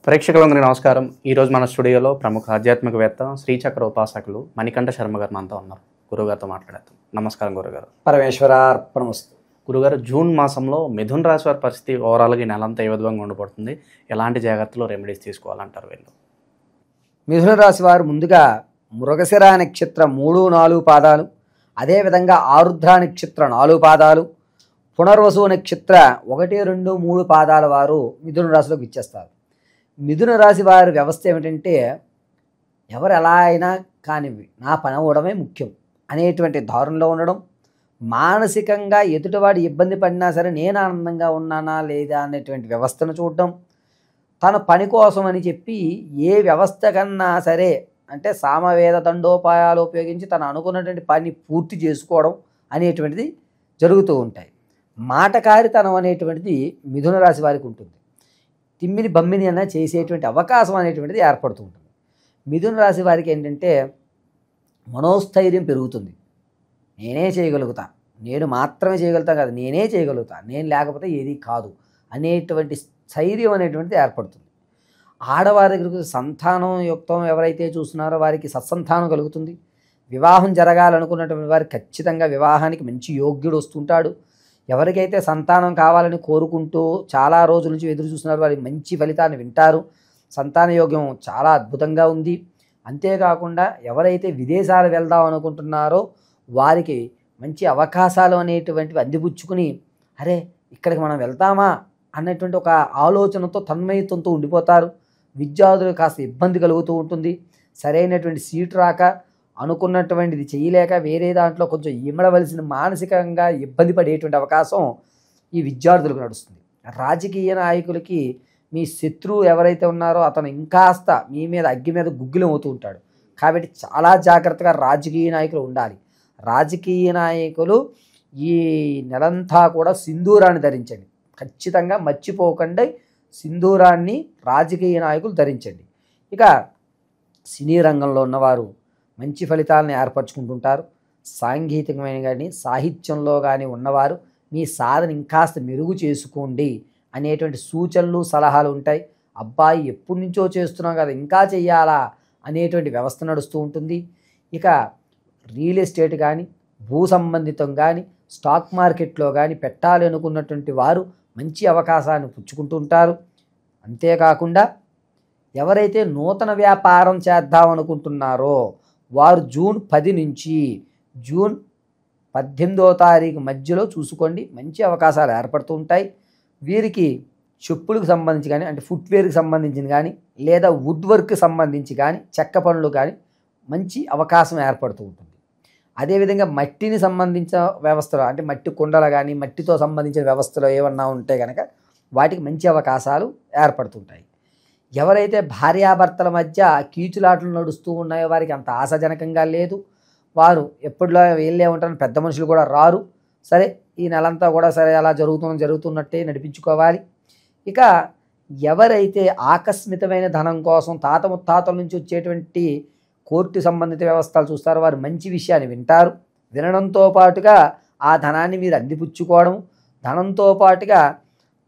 ప్రేక్షకులందరికీ నమస్కారం. ఈరోజు మన స్టూడియోలో ప్రముఖ ఆధ్యాత్మికవేత్త శ్రీచక్ర ఉపాసకులు మణికంఠ శర్మ గారు మనతో ఉన్నారు. గురుగారితో మాట్లాడేద్దాం. నమస్కారం గురుగారు. పరమేశ్వరార్పణమస్తు. గురుగారు, జూన్ మాసంలో మిథున రాశి వారి పరిస్థితి ఓవరాల్గా ఈ నెలంతా ఏ విధంగా ఉండబడుతుంది? ఎలాంటి జాగ్రత్తలు రెమెడీస్ తీసుకోవాలంటారు వీళ్ళు? మిథున రాశి వారు ముందుగా మృగశిర నక్షత్ర 3-4 పాదాలు, అదేవిధంగా ఆరుద్ర నక్షత్ర 4 పాదాలు, పునర్వసు నక్షత్ర 1, 2, 3 పాదాల వారు మిథున రాశిలోకి ఇచ్చేస్తారు. మిథున రాశి వారి వ్యవస్థ ఏమిటంటే, ఎవరు ఎలా అయినా కానివ్వి నా పని అవ్వడమే ముఖ్యం అనేటువంటి ధోరణిలో ఉండడం, మానసికంగా ఎదుటివాడు ఇబ్బంది పడినా సరే నేను ఆనందంగా ఉన్నానా లేదా అనేటువంటి వ్యవస్థను చూడడం, తన పని కోసం అని చెప్పి ఏ వ్యవస్థ కన్నా సరే అంటే సామవేద దండోపాయాలు ఉపయోగించి తను అనుకున్నటువంటి పని పూర్తి చేసుకోవడం అనేటువంటిది జరుగుతూ ఉంటాయి. మాటకారితనం అనేటువంటిది మిథున రాశి వారికి ఉంటుంది. తిమ్మిని బమ్మిని అన్న చేసేటువంటి అవకాశం అనేటువంటిది ఏర్పడుతూ ఉంటుంది. మిథున రాశి వారికి ఏంటంటే మనోస్థైర్యం పెరుగుతుంది. నేనే చేయగలుగుతా, నేను మాత్రమే చేయగలుగుతా కాదు, నేనే చేయగలుగుతా, నేను లేకపోతే ఏది కాదు అనేటువంటి స్థైర్యం అనేటువంటిది ఏర్పడుతుంది. ఆడవారి దగ్గరకు సంతానం యుక్తం ఎవరైతే చూస్తున్నారో వారికి సత్సంతానం కలుగుతుంది. వివాహం జరగాలనుకున్నటువంటి వారికి ఖచ్చితంగా వివాహానికి మంచి యోగ్యుడు వస్తుంటాడు. ఎవరికైతే సంతానం కావాలని కోరుకుంటూ చాలా రోజుల నుంచి ఎదురు చూస్తున్నారు వారికి మంచి ఫలితాన్ని వింటారు. సంతాన యోగ్యం చాలా అద్భుతంగా ఉంది. అంతేకాకుండా ఎవరైతే విదేశాలు వెళ్దాం అనుకుంటున్నారో వారికి మంచి అవకాశాలు అనేటువంటివి అందిపుచ్చుకుని అరే ఇక్కడికి మనం వెళ్తామా అన్నటువంటి ఒక ఆలోచనతో తన్మయత్వంతో ఉండిపోతారు. విద్యార్థులకు కాస్త ఇబ్బంది కలుగుతూ ఉంటుంది. సరైనటువంటి సీటు రాక అనుకున్నటువంటిది చేయలేక వేరే దాంట్లో కొంచెం ఇమడవలసిన మానసికంగా ఇబ్బంది పడేటువంటి అవకాశం ఈ విద్యార్థులకు నడుస్తుంది. రాజకీయ నాయకులకి మీ శత్రువు ఎవరైతే ఉన్నారో అతను ఇంకాస్త మీ మీద అగ్గి మీద గుగ్గిలం అవుతూ ఉంటాడు. కాబట్టి చాలా జాగ్రత్తగా రాజకీయ నాయకులు ఉండాలి. రాజకీయ నాయకులు ఈ నెలంతా కూడా సింధూరాన్ని ధరించండి. ఖచ్చితంగా మర్చిపోకండి, సింధూరాన్ని రాజకీయ నాయకులు ధరించండి. ఇక సినీ రంగంలో ఉన్నవారు మంచి ఫలితాలను ఏర్పరచుకుంటుంటారు. సాంగీతికమైన కానీ సాహిత్యంలో కానీ ఉన్నవారు మీ సాధన ఇంకాస్త మెరుగు చేసుకోండి అనేటువంటి సూచనలు సలహాలు ఉంటాయి. అబ్బాయి ఎప్పటి నుంచో చేస్తున్నాం కదా ఇంకా చెయ్యాలా అనేటువంటి వ్యవస్థ నడుస్తూ ఉంటుంది. ఇక రియల్ ఎస్టేట్ కానీ భూ సంబంధితం కానీ స్టాక్ మార్కెట్లో కానీ పెట్టాలి అనుకున్నటువంటి వారు మంచి అవకాశాన్ని పుచ్చుకుంటూ ఉంటారు. అంతేకాకుండా ఎవరైతే నూతన వ్యాపారం చేద్దాం అనుకుంటున్నారో వారు జూన్ 10 నుంచి జూన్ 18వ తారీఖు మధ్యలో చూసుకోండి, మంచి అవకాశాలు ఏర్పడుతూ ఉంటాయి. వీరికి చెప్పులకు సంబంధించి కానీ అంటే ఫుట్వేర్కి సంబంధించిన కానీ లేదా వుడ్ వర్క్కి సంబంధించి కానీ చెక్క పనులు కానీ మంచి అవకాశం ఏర్పడుతూ ఉంటుంది. అదేవిధంగా మట్టిని సంబంధించిన వ్యవస్థలో అంటే మట్టి కుండలు కానీ మట్టితో సంబంధించిన వ్యవస్థలో ఏమన్నా ఉంటే కనుక వాటికి మంచి అవకాశాలు ఏర్పడుతుంటాయి. ఎవరైతే భార్యాభర్తల మధ్య కీచులాటలు నడుస్తూ ఉన్నాయో వారికి అంత ఆశాజనకంగా లేదు. వారు ఎప్పుడులో వీళ్ళే ఉంటారని పెద్ద మనుషులు కూడా రారు. సరే ఈ నెలంతా కూడా సరే అలా జరుగుతున్నట్టే నడిపించుకోవాలి. ఇక ఎవరైతే ఆకస్మికమైన ధనం కోసం తాత ముత్తాతల నుంచి వచ్చేటువంటి కోర్టు సంబంధిత వ్యవస్థలు చూస్తారో వారు మంచి విషయాన్ని వింటారు. వినడంతో పాటుగా ఆ ధనాన్ని మీరు అందిపుచ్చుకోవడం, ధనంతో పాటుగా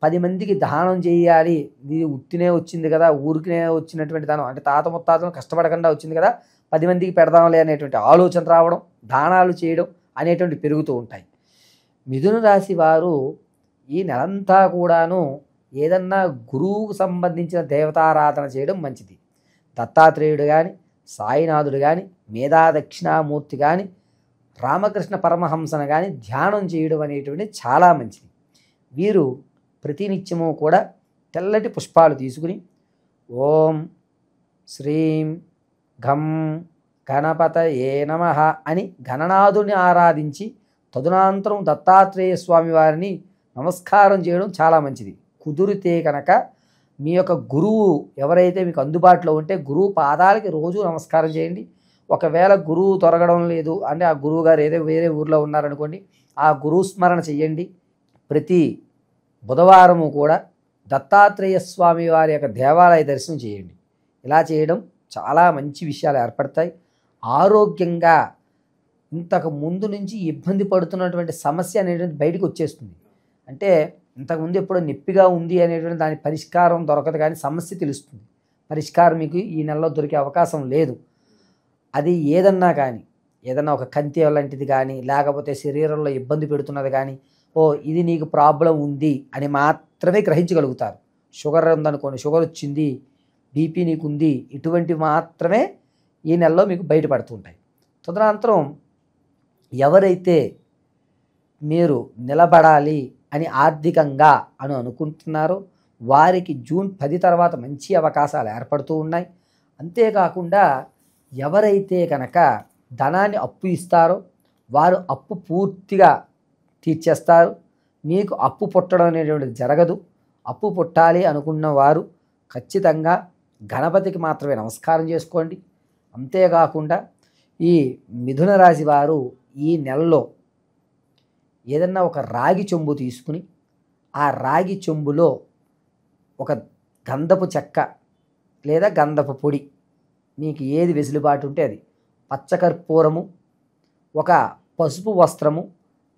10 మందికి దానం చేయాలి, ఇది ఉత్తినే వచ్చింది కదా, ఊరికినే వచ్చినటువంటి ధనం అంటే తాత ముత్తాతలు కష్టపడకుండా వచ్చింది కదా 10 మందికి పెడదాంలే అనేటువంటి ఆలోచన రావడం, దానాలు చేయడం అనేటువంటి పెరుగుతూ ఉంటాయి. మిథున రాశి వారు ఈ నెలంతా కూడాను ఏదన్నా గురువుకు సంబంధించిన దేవతారాధన చేయడం మంచిది. దత్తాత్రేయుడు కానీ సాయినాథుడు కానీ మేధా దక్షిణామూర్తి కానీ రామకృష్ణ పరమహంసను కానీ ధ్యానం చేయడం అనేటువంటి చాలా మంచిది. వీరు ప్రతినిత్యము కూడా తెల్లటి పుష్పాలు తీసుకుని ఓం శ్రీం ఘం గణపతయే నమః అని గణనాథుని ఆరాధించి తదునంతరం దత్తాత్రేయ స్వామి వారిని నమస్కారం చేయడం చాలా మంచిది. కుదిరితే కనుక మీ యొక్క గురువు ఎవరైతే మీకు అందుబాటులో ఉంటే గురువు పాదాలకి రోజు నమస్కారం చేయండి. ఒకవేళ గురువు దొరకడం లేదు అంటే ఆ గురువు గారు ఏదో వేరే ఊర్లో ఉన్నారనుకోండి, ఆ గురువు స్మరణ చెయ్యండి. ప్రతి బుధవారము కూడా దత్తాత్రేయ స్వామి వారి యొక్క దేవాలయ దర్శనం చేయండి. ఇలా చేయడం చాలా మంచి విషయాలు ఏర్పడతాయి. ఆరోగ్యంగా ఇంతకు ముందు నుంచి ఇబ్బంది పడుతున్నటువంటి సమస్య అనేటువంటి బయటకు వచ్చేస్తుంది. అంటే ఇంతకుముందు ఎప్పుడో నొప్పిగా ఉంది అనేటువంటి దాని పరిష్కారం దొరకదు, కానీ సమస్య తెలుస్తుంది. పరిష్కారం మీకు ఈ నెలలో దొరికే అవకాశం లేదు. అది ఏదన్నా కానీ, ఏదన్నా ఒక కంతి లాంటిది కానీ, లేకపోతే శరీరంలో ఇబ్బంది పెడుతున్నది కానీ, ఓ ఇది నీకు ప్రాబ్లం ఉంది అని మాత్రమే గ్రహించగలుగుతారు. షుగర్ ఉందనుకోండి, షుగర్ వచ్చింది, బీపీ నీకు ఉంది, ఇటువంటివి మాత్రమే ఈ నెలలో మీకు బయటపడుతుంటాయి. తదనంతరం ఎవరైతే మీరు నిలబడాలి అని ఆర్థికంగా అని అనుకుంటున్నారో వారికి జూన్ 10 తర్వాత మంచి అవకాశాలు ఏర్పడుతూ ఉన్నాయి. అంతేకాకుండా ఎవరైతే కనుక ధనాన్ని అప్పు ఇస్తారో వారు అప్పు పూర్తిగా తీర్చేస్తారు. మీకు అప్పు పుట్టడం అనేటువంటిది జరగదు. అప్పు పుట్టాలి అనుకున్న వారు ఖచ్చితంగా గణపతికి మాత్రమే నమస్కారం చేసుకోండి. అంతేకాకుండా ఈ మిథున రాశి వారు ఈ నెలలో ఏదన్నా ఒక రాగి చెంబు తీసుకుని ఆ రాగి చెంబులో ఒక గంధపు చెక్క లేదా గంధపు పొడి, మీకు ఏది వెసులుబాటు ఉంటే అది, పచ్చకర్పూరము, ఒక పసుపు వస్త్రము,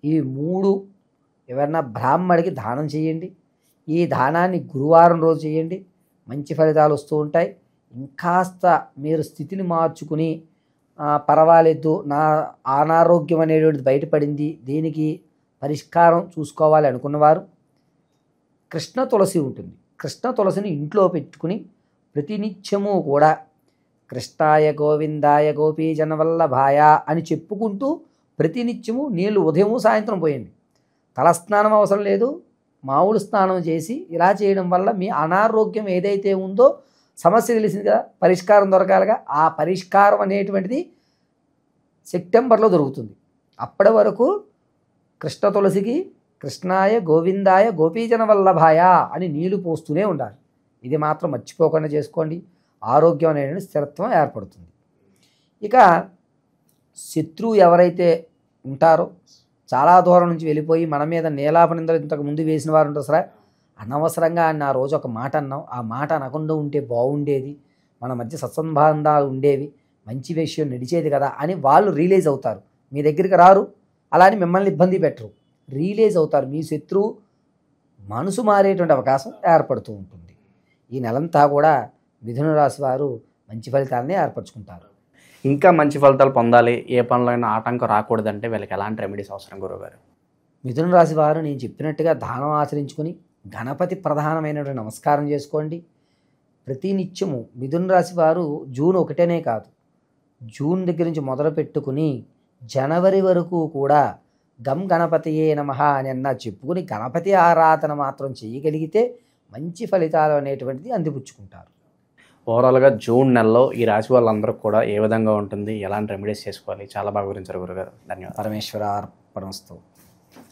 ఈ 3 ఎవరన్నా బ్రాహ్మడికి దానం చేయండి. ఈ దానాన్ని గురువారం రోజు చేయండి, మంచి ఫలితాలు వస్తూ ఉంటాయి. ఇంకాస్త మీరు స్థితిని మార్చుకుని పర్వాలేదు, నా అనారోగ్యం అనేటువంటిది బయటపడింది, దీనికి పరిష్కారం చూసుకోవాలి అనుకున్నవారు కృష్ణ తులసి ఉంటుంది. కృష్ణ తులసిని ఇంట్లో పెట్టుకుని ప్రతినిత్యము కూడా కృష్ణాయ గోవిందాయ గోపీజనవల్లభాయ అని చెప్పుకుంటూ ప్రతినిత్యము నీళ్లు ఉదయము సాయంత్రం పోయండి. తలస్నానం అవసరం లేదు, మామూలు స్నానం చేసి ఇలా చేయడం వల్ల మీ అనారోగ్యం ఏదైతే ఉందో సమస్య తెలిసింది కదా, పరిష్కారం దొరకాలిగా. ఆ పరిష్కారం అనేటువంటిది సెప్టెంబర్లో దొరుకుతుంది. అప్పటి వరకు కృష్ణ తులసికి కృష్ణాయ గోవిందాయ గోపీజన వల్లభాయ అని నీళ్లు పోస్తూనే ఉండాలి. ఇది మాత్రం మర్చిపోకుండా చేసుకోండి. ఆరోగ్యం అనేది స్థిరత్వం ఏర్పడుతుంది. ఇక శత్రువు ఎవరైతే ఉంటారో, చాలా దూరం నుంచి వెళ్ళిపోయి మన మీద నీలాపనిందలు ఇంతకు ముందు వేసిన వారు ఉంటారు సరే, అనవసరంగా నా రోజు ఒక మాట అన్నాం, ఆ మాట అనకుండా ఉంటే బాగుండేది, మన మధ్య సత్సంబంధాలు ఉండేవి, మంచి విషయం నడిచేది కదా అని వాళ్ళు రియలైజ్ అవుతారు. మీ దగ్గరికి రారు, అలా అని మిమ్మల్ని ఇబ్బంది పెట్టరు, రియలైజ్ అవుతారు. మీ శత్రువు మనసు మారేటువంటి అవకాశం ఏర్పడుతూ ఉంటుంది. ఈ నెలంతా కూడా మిథున రాశి వారు మంచి ఫలితాలని ఏర్పరచుకుంటారు. ఇంకా మంచి ఫలితాలు పొందాలి, ఏ పనులైనా ఆటంకం రాకూడదంటే వీళ్ళకి ఎలాంటి రెమెడీస్ అవసరం గురువుగారు? మిథున రాశి వారు నేను చెప్పినట్టుగా దానం ఆచరించుకుని గణపతి ప్రధానమైనటువంటి నమస్కారం చేసుకోండి. ప్రతి నిత్యము మిథున రాశి వారు జూన్ 1 కాదు, జూన్ దగ్గర నుంచి మొదలు పెట్టుకుని జనవరి వరకు కూడా గం గణపతియే నమః అని అన్నా చెప్పుకుని గణపతి ఆరాధన మాత్రం చేయగలిగితే మంచి ఫలితాలు అనేటువంటిది అందిపుచ్చుకుంటారు. ఓవరాల్గా జూన్ నెలలో ఈ రాశి వాళ్ళందరూ కూడా ఏ విధంగా ఉంటుంది, ఎలాంటి రెమెడీస్ చేసుకోవాలి, చాలా బాగా వివరించారు గురుగారు. ధన్యవాదాలు. పరమేశ్వర అర్పణమస్తు.